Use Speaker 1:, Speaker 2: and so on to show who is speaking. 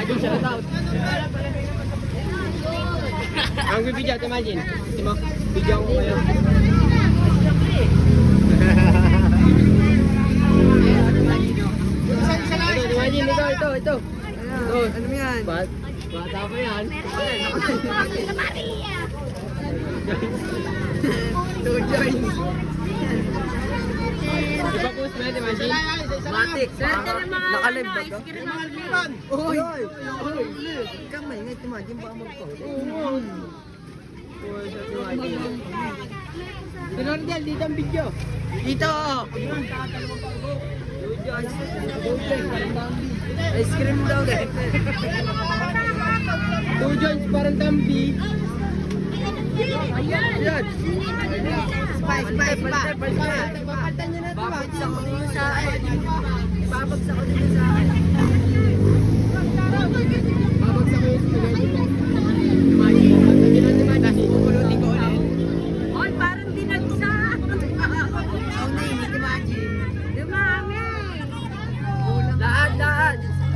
Speaker 1: Imagine, shout out. Ang bibidyo, imagine. Timo, bidyo ko kayo. Imagine, ito.
Speaker 2: Ano mo yan?
Speaker 1: Bata pa yan.
Speaker 2: Two joints.
Speaker 1: Ipapost mo yan, imagine.
Speaker 2: Matik. Nakalive ba ito? Uy! Kamay nga ito, imagine baka magpahuli.
Speaker 1: Tinordel, dito ang video.
Speaker 2: Dito! Ice cream daw guys.
Speaker 1: Two joints parang tambi.
Speaker 2: Yan! Spice pa! Papagsak ko dito sa akin. Papagsak ko dito sa akin.